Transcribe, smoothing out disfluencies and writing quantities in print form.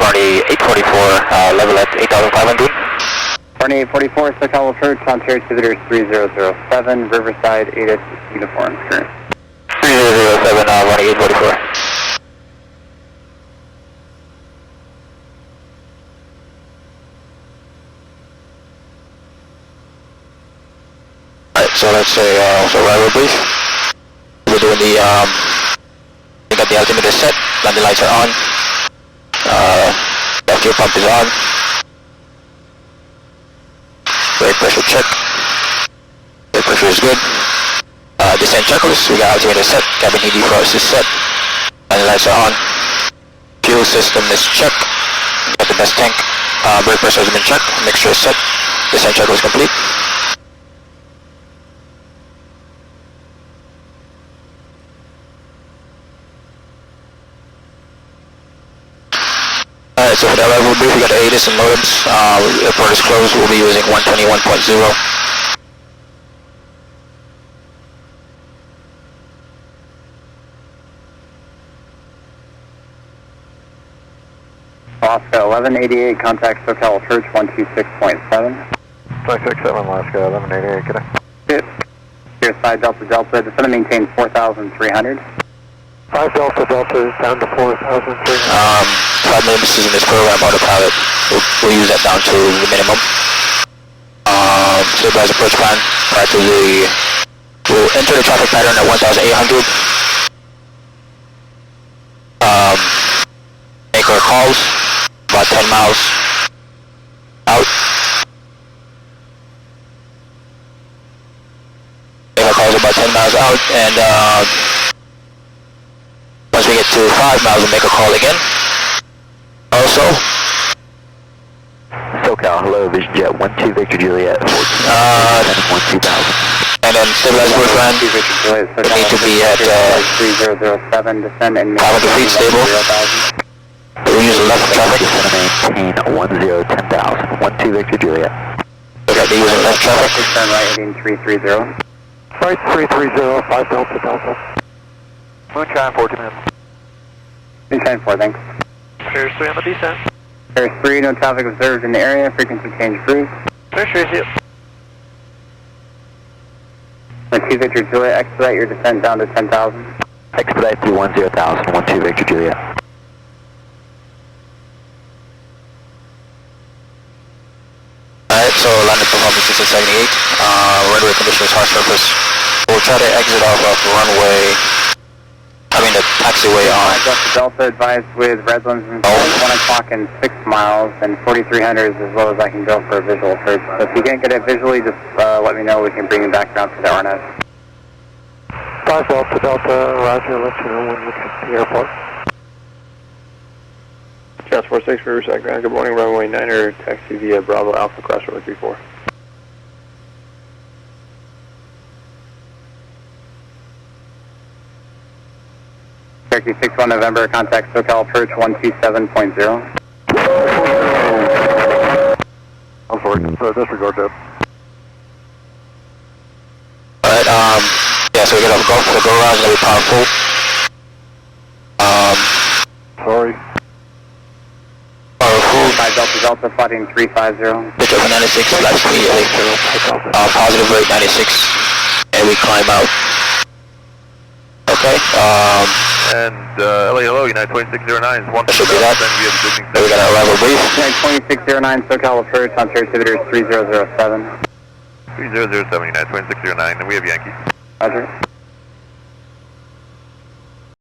Barney 844, level at 8,500. Barney 844, SoCal approach, Ontario altimeter 3007, Riverside 8 uniform, current. 3007, Barney 844. Alright, so let's say, arrival brief. We're doing the, we got the altimeter set, landing lights are on, left fuel pump is on, brake pressure check, brake pressure is good, descent checklist, we got altimeter set, cabin heat defrost is set, landing lights are on, fuel system is checked, got the best tank, brake pressure has been checked, mixture is set, descent checklist complete. Alright, so for the arrival brief, we got the ATIS and modems. Airport is closed, we'll be using 121.0. Alaska 1188, contact SoCal approach 126.7. 567, Alaska 1188, good day. Good. Here, side Delta Delta, descend and maintain 4,300. 5 Delta Delta is down to 4,300. 5 minutes is in this program, autopilot. We'll use that down to the minimum. Stabilize approach plan prior to the... We'll enter the traffic pattern at 1,800. Make our calls, about 10 miles out. Make our calls about 10 miles out, and once we get to 5 miles, we'll make a call again. Also, SoCal, hello, Vision Jet 12 Victor Juliet, 12,000. And then stabilize approach plan. We need to be at 3007, descend and 500 feet stable. We'll use the left traffic. Maintain 10,000. 12 Victor Juliet. Okay, we're using left traffic. Turn right heading 330. Right 330, 5 Delta Delta. Moonshine 40 minutes. Moonshine 4, thanks. There's 3 on the descent. There's 3, no traffic observed in the area, frequency change approved. There's you. 2 Victor Juliet, expedite your descent down to 10,000. Expedite through 10,000, 12 Victor Juliet. Alright, so landing performance is at 78. Runway condition is hard surface. We'll try to exit off of runway, the taxiway on. Delta Delta advised with red lenses, 1 o'clock and 6 miles, and 4,300 is as low as I can go for a visual approach. So if you can't get it visually, just let me know, we can bring you back down to the RNS. 5 Delta Delta, roger, let you know when we get to the airport. Jazz 46 Riverside Ground, good morning, runway 9er, taxi via Bravo Alpha, cross runway 34. Cherokee 61 November, contact SoCal approach 127.0. I'm sorry, so disregard that. Alright, yeah, so we get off golf for the garage, and we powerful. Sorry. Powerful. 5 Delta Delta, flighting 350. Pitch over 96, flash immediately. Positive rate 96, and we climb out. Okay, And LA, hello, United 2609 is 1. Should be that. Then we got our arrival brief. United 2609, SoCal approach, Ontario altimeter 3007. 3007, United 2609, and we have Yankee. Roger.